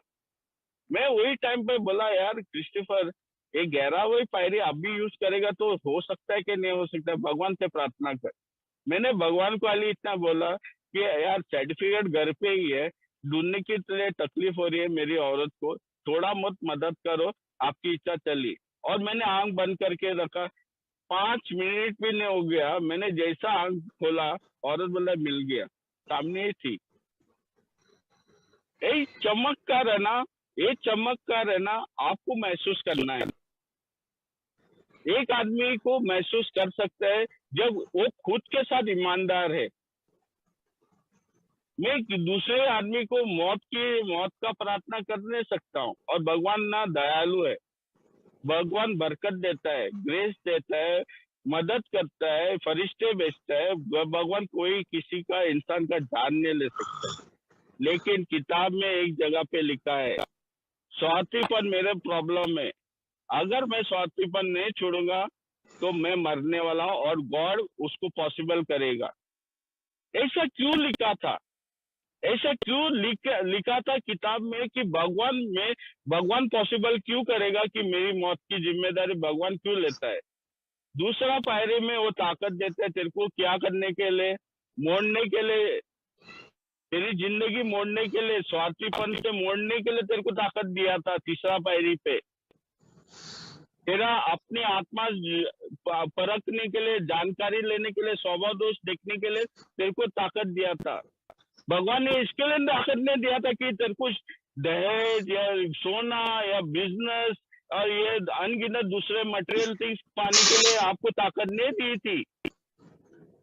मैं वही टाइम पे बोला, यार क्रिस्टोफर, ये 11वीं पायरी आप भी यूज करेगा तो हो सकता है कि नहीं हो सकता है, भगवान से प्रार्थना कर। मैंने भगवान को खाली इतना बोला कि यार सर्टिफिकेट घर पे ही है, ढूंढने के लिए तकलीफ हो रही है मेरी औरत को, थोड़ा बहुत मदद करो, आपकी इच्छा चली। और मैंने आंख बंद करके रखा, 5 मिनट भी नहीं हो गया, मैंने जैसा आंख खोला, औरत बोला मिल गया, सामने ही थी। यही चमत्कार है ना, ये चमत्कार है ना, आपको महसूस करना है। एक आदमी को महसूस कर सकता है जब वो खुद के साथ ईमानदार है। मैं दूसरे आदमी को मौत का प्रार्थना कर नहीं सकता हूँ, और भगवान ना दयालु है, भगवान बरकत देता है, ग्रेस देता है, मदद करता है, फरिश्ते भेजता है। भगवान कोई किसी का इंसान का जान नहीं ले सकता। लेकिन किताब में एक जगह पे लिखा है, स्वार्थीपन मेरे प्रॉब्लम है, अगर मैं स्वार्थीपन नहीं छोड़ूंगा तो मैं मरने वाला हूं, और गॉड उसको पॉसिबल करेगा। ऐसा क्यों लिखा था? ऐसा क्यों लिखा था किताब में कि भगवान पॉसिबल क्यों करेगा कि मेरी मौत की जिम्मेदारी भगवान क्यों लेता है? दूसरा पायरे में वो ताकत देता है तेरे को क्या करने के लिए, मोड़ने के लिए, तेरी जिंदगी मोड़ने के लिए, स्वार्थीपन से मोड़ने के लिए तेरे को ताकत दिया था। तीसरा पायरी पे तेरा अपनी आत्मा परखने के लिए, जानकारी लेने के लिए, स्वभाव दोष देखने के लिए तेरे को ताकत दिया था। भगवान ने इसके लिए ताकत नहीं दिया था कि तेरे को दहेज या सोना या बिजनेस और ये अनगिनत दूसरे मटेरियल थिंग्स पाने के लिए आपको ताकत नहीं दी थी।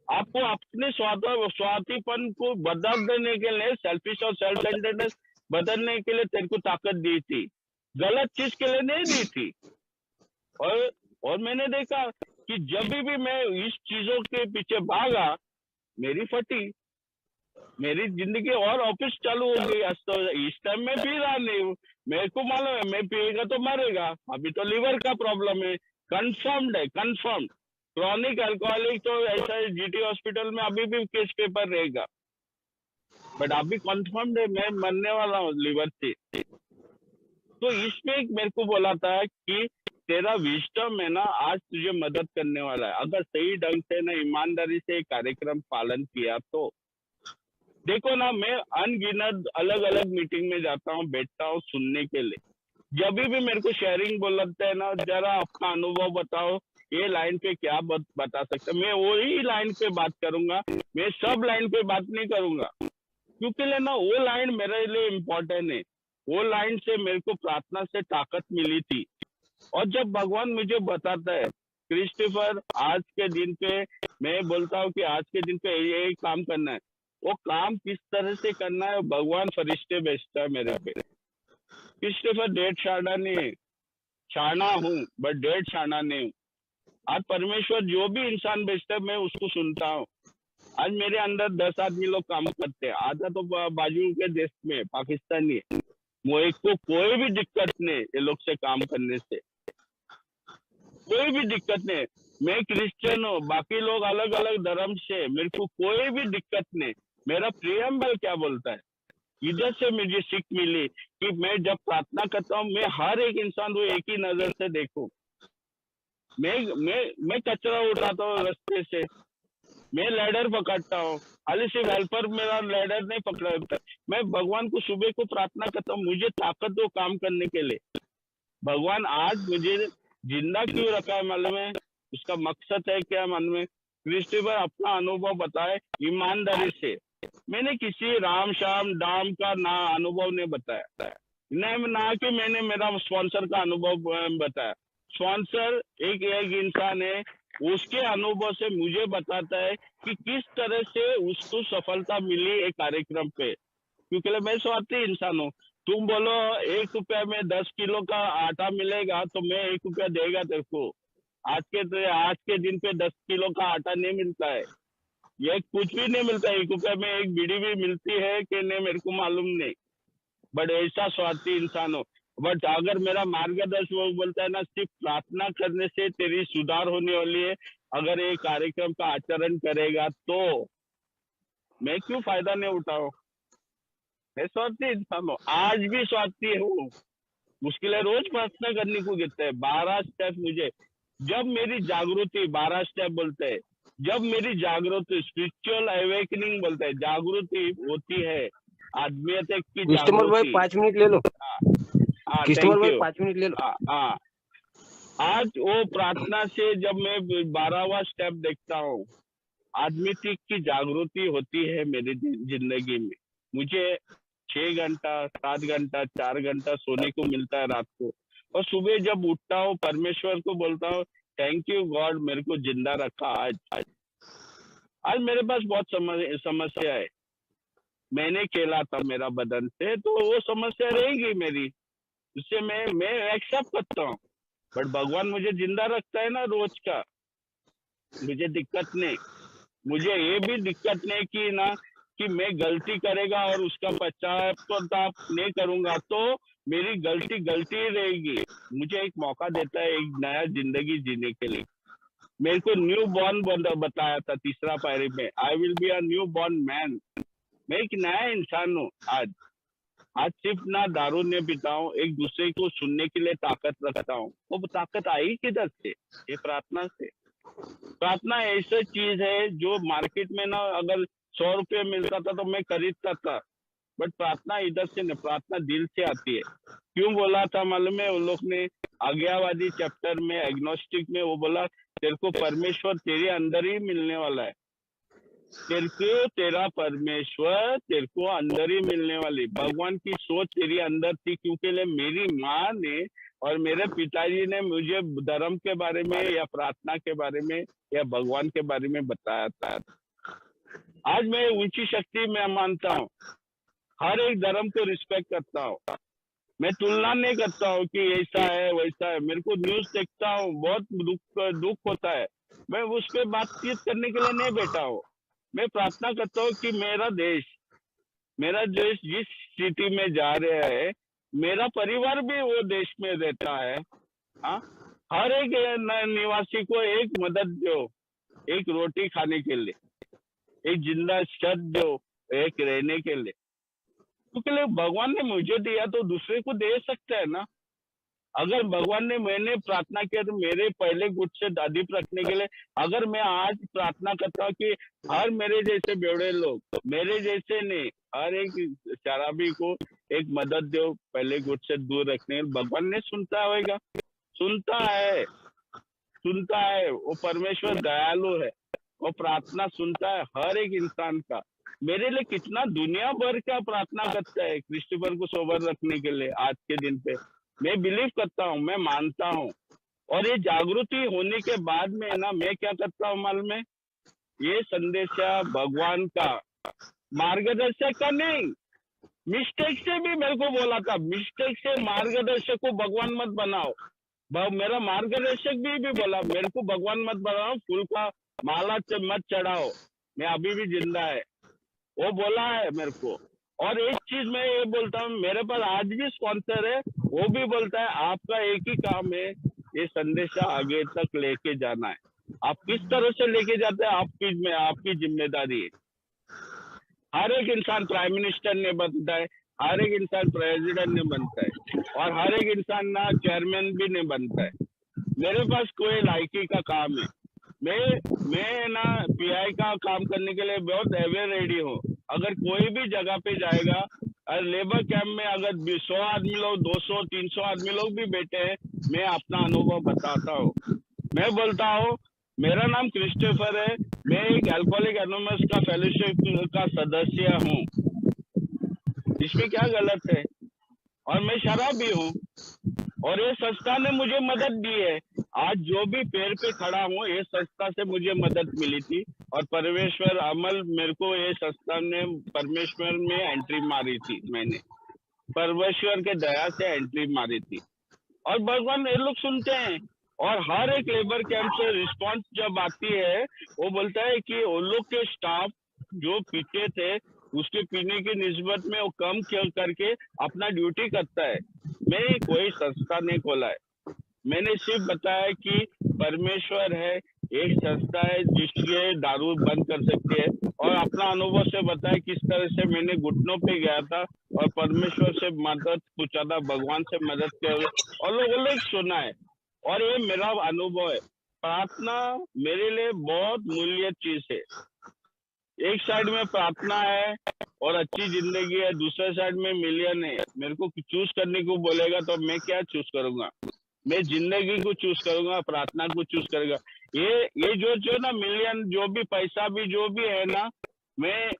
आपको अपने स्वार्थीपन को बदल देने के लिए, सेल्फिश और सेल्फ सेंटर्डनेस बदलने के लिए तेरे को ताकत दी थी, गलत चीज के लिए नहीं दी थी। और मैंने देखा कि जब भी मैं इस चीजों के पीछे भागा, मेरी फटी, मेरी जिंदगी और ऑफिस चालू हो गई। आज तो इस टाइम में पी रहा नहीं हूँ, मेरे को मालूम है मैं पिएगा तो मरेगा। अभी तो लिवर का प्रॉब्लम है, कंफर्म्ड है, कंफर्म्ड क्रॉनिक अल्कोहलिक। तो ऐसा है GT हॉस्पिटल में अभी भी केस पेपर रहेगा, बट अभी कंफर्म्ड है मैं मरने वाला हूँ लिवर से। तो इसमें मेरे को बोला था कि तेरा विजडम है ना, आज तुझे मदद करने वाला है, अगर सही ढंग से ना ईमानदारी से कार्यक्रम पालन किया तो। देखो ना, मैं अनगिनत अलग अलग मीटिंग में जाता हूँ, बैठता हूँ सुनने के लिए। जब भी मेरे को शेयरिंग बोलते हैं ना, जरा अपना अनुभव बताओ, ये लाइन पे क्या बता सकते, मैं वही लाइन पे बात करूंगा, मैं सब लाइन पे बात नहीं करूंगा, क्योंकि लेना वो लाइन मेरे लिए इम्पोर्टेंट है। वो लाइन से मेरे को प्रार्थना से ताकत मिली थी। और जब भगवान मुझे बताता है, क्रिस्टोफर आज के दिन पे, मैं बोलता हूँ कि आज के दिन पे ये काम करना है, वो काम किस तरह से करना है, भगवान फरिश्ते भेजता है मेरे पे। क्रिस्टोफर डेढ़ शाना नहीं, शाना हूँ बट डेढ़ शाना नहीं हूँ। आज परमेश्वर जो भी इंसान भेजता है मैं उसको सुनता हूँ। आज मेरे अंदर 10 आदमी लोग काम करते हैं, आधा तो बाजू के देश में पाकिस्तानी है, मुझे को कोई भी दिक्कत नहीं ये लोग से काम करने से, कोई भी दिक्कत नहीं। मैं क्रिश्चियन हूँ, बाकी लोग अलग अलग धर्म से, मेरे को कोई भी दिक्कत नहीं। मेरा प्रियम्बल क्या बोलता है, इधर से मुझे सीख मिली कि मैं जब प्रार्थना करता हूँ, मैं हर एक इंसान को एक ही नजर से देखूं। मैं कचरा उठाता हूँ रास्ते से, मैं लैडर पकड़ता हूँ, खाली सिर्फ हेल्पर मेरा लैडर नहीं पकड़ा होता। मैं भगवान को सुबह को प्रार्थना करता हूँ, मुझे ताकत दो काम करने के लिए। भगवान आज मुझे जिंदा क्यों रखा है मालूम है, उसका मकसद है क्या मालूम है? क्रिस्टोफर अपना अनुभव बताए ईमानदारी से। मैंने किसी राम श्याम दाम का ना अनुभव नहीं बताया, ना कि मैंने मेरा स्पॉन्सर का अनुभव बताया। स्पॉन्सर एक इंसान है उसके अनुभव से मुझे बताता है कि किस तरह से उसको सफलता मिली एक कार्यक्रम पे, क्योंकि मैं स्वार्थी इंसान हूँ। तुम बोलो 1 रुपया में 10 किलो का आटा मिलेगा तो मैं 1 रुपया देगा तेरे को। आज के दिन पे 10 किलो का आटा नहीं मिलता है, ये कुछ भी नहीं मिलता है। 1 रुपया में एक बीड़ी भी मिलती है कि नहीं मेरे को मालूम नहीं, बट ऐसा स्वार्थी इंसान हो। बट अगर मेरा मार्गदर्शक वो बोलता है ना, सिर्फ प्रार्थना करने से तेरी सुधार होने वाली है, अगर ये कार्यक्रम का आचरण करेगा तो मैं क्यों फायदा नहीं उठाऊं। मैं स्वार्थी इंसान हूँ, आज भी स्वार्थी हूँ। मुश्किल है, रोज प्रार्थना करने को कहते हैं 12 स्टेप। मुझे जब मेरी जागृति 12 स्टेप बोलते हैं, जब मेरी जागृति स्पिरिचुअल अवेकनिंग बोलते हैं, जागृति होती है आत्मीयता की कस्टमर भाई जागृति। 5 मिनट ले लो। कस्टमर भाई 5 मिनट ले लो। हाँ, आज वो प्रार्थना से जब मैं 12वां स्टेप देखता हूँ, आत्मीयता की जागृति होती है मेरी जिंदगी में। मुझे 6 घंटा 7 घंटा 4 घंटा सोने को मिलता है रात को, और सुबह जब उठता हूँ परमेश्वर को बोलता हूँ थैंक यू गॉड, मेरे को जिंदा रखा। आज मेरे पास बहुत समस्या है, मैंने खेला था मेरा बदन से, तो वो समस्या रहेगी मेरी, उससे मैं एक्सेप्ट करता हूँ। बट भगवान मुझे जिंदा रखता है ना रोज का, मुझे दिक्कत नहीं। मुझे ये भी दिक्कत नहीं कि ना कि मैं गलती करेगा और उसका पश्चाताप नहीं करूंगा तो मेरी गलती ही रहेगी। मुझे एक मौका देता है एक नया जिंदगी जीने के लिए। मेरे को न्यू बॉर्न बताया था 3रा पायरी में, I will be a new born man. मैं एक नया इंसान हूँ। आज सिर्फ ना दारू नहीं पीता हूँ, एक दूसरे को सुनने के लिए ताकत रखता हूँ। वो ताकत आई किधर से? ये प्रार्थना से। प्रार्थना ऐसा चीज है जो मार्केट में ना अगर 100 रुपये मिलता था तो मैं खरीदता था, बट प्रार्थना इधर से नहीं, प्रार्थना दिल से आती है। क्यों बोला था मालूम है? उन लोग ने आज्ञावादी चैप्टर में एग्नोस्टिक में वो बोला तेरे को परमेश्वर तेरे अंदर ही मिलने वाला है, तेरा परमेश्वर तेरे को अंदर ही मिलने वाली। भगवान की सोच तेरी अंदर थी, क्योंकि मेरी माँ ने और मेरे पिताजी ने मुझे धर्म के बारे में या प्रार्थना के बारे में या भगवान के बारे में बताया था। आज मैं ऊंची शक्ति में मानता हूँ, हर एक धर्म को रिस्पेक्ट करता हूँ, मैं तुलना नहीं करता हूँ कि ऐसा है वैसा है। मेरे को न्यूज देखता हूँ, बहुत दुख होता है, मैं उस पर बातचीत करने के लिए नहीं बैठा हूँ। मैं प्रार्थना करता हूँ कि मेरा देश जिस स्थिति में जा रहा है, मेरा परिवार भी वो देश में रहता है। हर एक निवासी को एक मदद दो, एक रोटी खाने के लिए, एक जिंदा छत दो, एक रहने के लिए, क्योंकि भगवान ने मुझे दिया तो दूसरे को दे सकता है ना। अगर भगवान ने मैंने प्रार्थना किया तो मेरे पहले गुट से अधिक रखने के लिए, अगर मैं आज प्रार्थना करता हूँ कि हर मेरे जैसे बेवड़े लोग, मेरे जैसे नहीं, हर एक शराबी को एक मदद दो पहले गुट से दूर रखने, भगवान ने सुनता होगा, सुनता है। वो परमेश्वर दयालु है, वो प्रार्थना सुनता है हर एक इंसान का। मेरे लिए कितना दुनिया भर का प्रार्थना करता है क्रिस्टोफर को सोबर रखने के लिए आज के दिन पे। मैं बिलीव करता हूँ, मैं मानता हूँ, और ये जागृति होने के बाद में ना मैं क्या करता हूँ मालूम है? ये संदेशा भगवान का मार्गदर्शक का नहीं, मिस्टेक से भी मेरे को बोला था, मिस्टेक से मार्गदर्शक को भगवान मत बनाओ। मेरा मार्गदर्शक भी बोला मेरे को भगवान मत बनाओ, फूल का माला मत चढ़ाओ, मैं अभी भी जिंदा है, वो बोला है मेरे को। और एक चीज मैं ये बोलता हूँ, मेरे पास आज भी स्पॉन्सर है, वो भी बोलता है आपका एक ही काम है, ये संदेशा आगे तक लेके जाना है। आप किस तरह से लेके जाते हैं आपकी जिम्मेदारी है। हर एक इंसान प्राइम मिनिस्टर नहीं बनता है, हर एक इंसान प्रेसिडेंट नहीं बनता है, और हर एक इंसान ना चेयरमैन भी नहीं बनता है। मेरे पास कोई लायकी का काम है, मैं ना पीआई का काम करने के लिए बहुत एवे रेडी हूँ। अगर कोई भी जगह पे जाएगा, लेबर कैंप में अगर 100 आदमी लोग 200 300 आदमी लोग भी बैठे हैं, मैं अपना अनुभव बताता हूँ। मैं बोलता हूँ मेरा नाम क्रिस्टोफर है, मैं एक अल्कोहलिक एनोनिमस का फेलोशिप का सदस्य हूँ, इसमें क्या गलत है? और मैं शराबी हूँ, और ये संस्था ने मुझे मदद दी है आज जो भी पैर पे खड़ा हूँ ये संस्था से मुझे मदद मिली थी, और परमेश्वर अमल मेरे को ये संस्था ने परमेश्वर में एंट्री मारी थी, मैंने परमेश्वर के दया से एंट्री मारी थी। और भगवान ये लोग सुनते हैं, और हर एक लेबर कैंप से रिस्पांस जब आती है वो बोलता है कि वो लोग के स्टाफ जो पीते थे उसके पीने की निस्बत में वो कम करके अपना ड्यूटी करता है। मैं कोई संस्था नहीं खोला है, मैंने सिर्फ बताया कि परमेश्वर है, एक संस्था है जिसके दारू बंद कर सकती है, और अपना अनुभव से बताया किस तरह से मैंने घुटनों पे गया था और परमेश्वर से मदद पूछा था, भगवान से मदद कर, और लोगों ने सुना है। और ये मेरा अनुभव है। प्रार्थना मेरे लिए बहुत मूल्य चीज है। एक साइड में प्रार्थना है और अच्छी जिंदगी है, दूसरे साइड में मिलियन है। मेरे को चूज करने को बोलेगा तो मैं क्या चूज करूंगा? मैं जिंदगी को चूज करूंगा, प्रार्थना को चूज करूंगा। ये जो ना मिलियन, जो भी पैसा भी जो भी है ना, मैं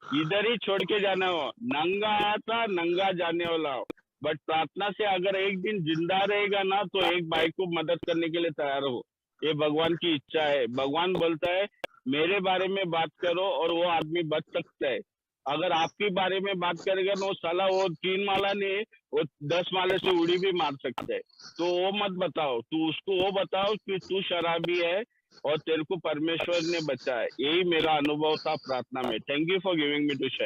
इधर ही छोड़ के जाना हो। नंगा आया था, नंगा जाने वाला हो। बट प्रार्थना से अगर एक दिन जिंदा रहेगा ना तो एक भाई को मदद करने के लिए तैयार हो। ये भगवान की इच्छा है। भगवान बोलता है मेरे बारे में बात करो और वो आदमी बच सकता है। अगर आपके बारे में बात करेगा ना, वो साला वो 3 माला नहीं, वो 10 माले से उड़ी भी मार सकता है। तो वो मत बताओ, तू उसको वो बताओ कि तू शराबी है और तेरे को परमेश्वर ने बचाया। यही मेरा अनुभव था प्रार्थना में। Thank you for giving me to share.